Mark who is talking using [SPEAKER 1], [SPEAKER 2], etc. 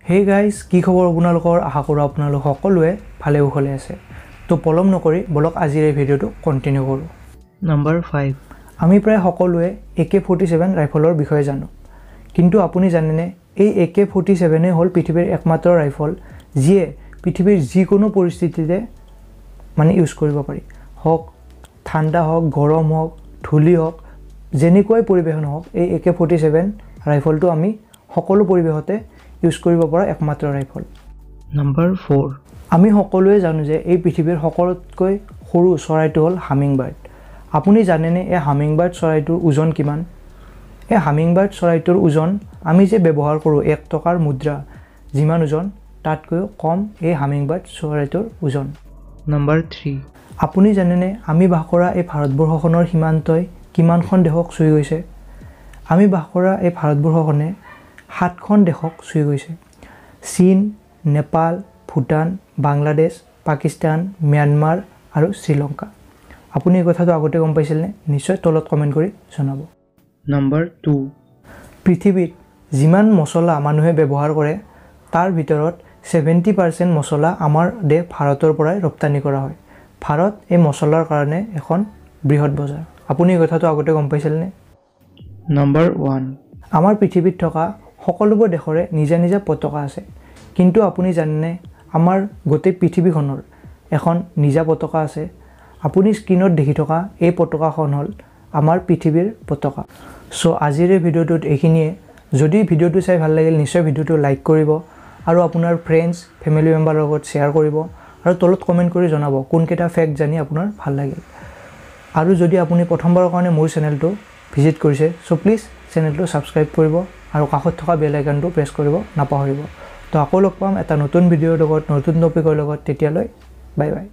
[SPEAKER 1] Hey guys, কি খবৰ আপোনালোকৰ আশা কৰো আপোনালোক সকলোৱে ভালে কুশলে আছে তো পলম নকৰি বলক আজিৰ এই ভিডিওটো কন্টিনিউ কৰো নাম্বাৰ 5 আমি প্ৰায় সকলোৱে AK47 ৰাইফলৰ বিষয়ে জানো কিন্তু আপুনি জানেনে এই AK47 এ হল পৃথিৱীৰ একমাত্ৰ ৰাইফল যিয়ে পৃথিৱীৰ যিকোনো পৰিস্থিতিতে মানে ইউজ কৰিব পাৰি হক ঠাণ্ডা হক গৰম হক ধুলি হক যেনেকৈ পৰিবেশন হক এই AK47 ৰাইফলটো আমি সকলো পৰিবেশতে ইউজ কৰিব পৰা একমাত্ৰ ৰাইফল নাম্বাৰ 4 আমি সকলোৱে জানো যে এই পৃথিৱীৰ সকলোতকৈ সৰু চৰাইটো হল হামিংবাৰ্ড আপুনি জানেনে এই হামিংবাৰ্ড চৰাইটোৰ ওজন কিমান এই হামিংবাৰ্ড চৰাইটোৰ ওজন আমি যে ব্যৱহাৰ কৰো 1 টকাৰ মুদ্ৰা যিমান ওজন তাতকৈ কম এই হামিংবাৰ্ড চৰাইটোৰ ওজন নাম্বাৰ 3 আপুনি জানেনে আমি বাস কৰা এই ভাৰতবৰ্ষখনৰ সীমান্তই কিমানখন দেশক চুই গৈছে আমি বাস কৰা এই ভাৰতবৰ্ষখনে 7খন দেশক চুই গৈছে চীন নেপাল ভুটান বাংলাদেশ পাকিস্তান म्यांमार আৰু শ্ৰীলংকা আপুনি এই কথাটো আগতে গম পাইছিলনে নিশ্চয় তলত কমেন্ট কৰি জনাব নাম্বাৰ 2 পৃথিৱীত যিমান মছলা মানুহে ব্যৱহাৰ কৰে তাৰ ভিতৰত 70% মছলা আমাৰ দেশ ভাৰতৰ পৰাই ৰপ্তানি কৰা হয় ভাৰত এই মছলাৰ কাৰণে এখন বৃহৎ বজাৰ আপুনি এই কথাটো আগতে গম পাইছিলনে নাম্বাৰ 1 আমাৰ পৃথিৱীত থকা সকলোবোৰ দেশৰে নিজা নিজা পতাকা আছে কিন্তু আপুনি জানেনে আমাৰ গোটেই পৃথিৱীখনৰ এখন নিজা পতাকা আছে আপুনি স্ক্ৰিনত দেখি থকা এই পতাকাখন হল আমাৰ পৃথিৱীৰ পতাকা সো আজিৰ এই ভিডিওটোত এইখিনিয়ে যদি ভিডিওটো চাই ভাল লাগিল নিশ্চয় ভিডিওটো লাইক কৰিব আৰু আপোনাৰ ফ্ৰেন্ডছ ফ্যামিলি মেম্বাৰৰ লগত শেয়াৰ কৰিব আৰু তলত কমেন্ট কৰি জনাব কোনকেটা ফ্যাক্ট জানি আপোনাৰ ভাল লাগিল আৰু যদি আপুনি প্ৰথমবাৰৰ কাৰণে মোৰ চেনেলটো ভিজিট কৰিছে সো প্লিজ চেনেলটো সাবস্ক্ৰাইব কৰিব আৰু কাষত থকা বেল আইকনটো প্ৰেছ কৰিব নাপাহৰিব তো আকৌ লগ পাম এটা নতুন ভিডিওৰ লগত নতুন টপিকৰ লগত তেতিয়ালৈ বাই বাই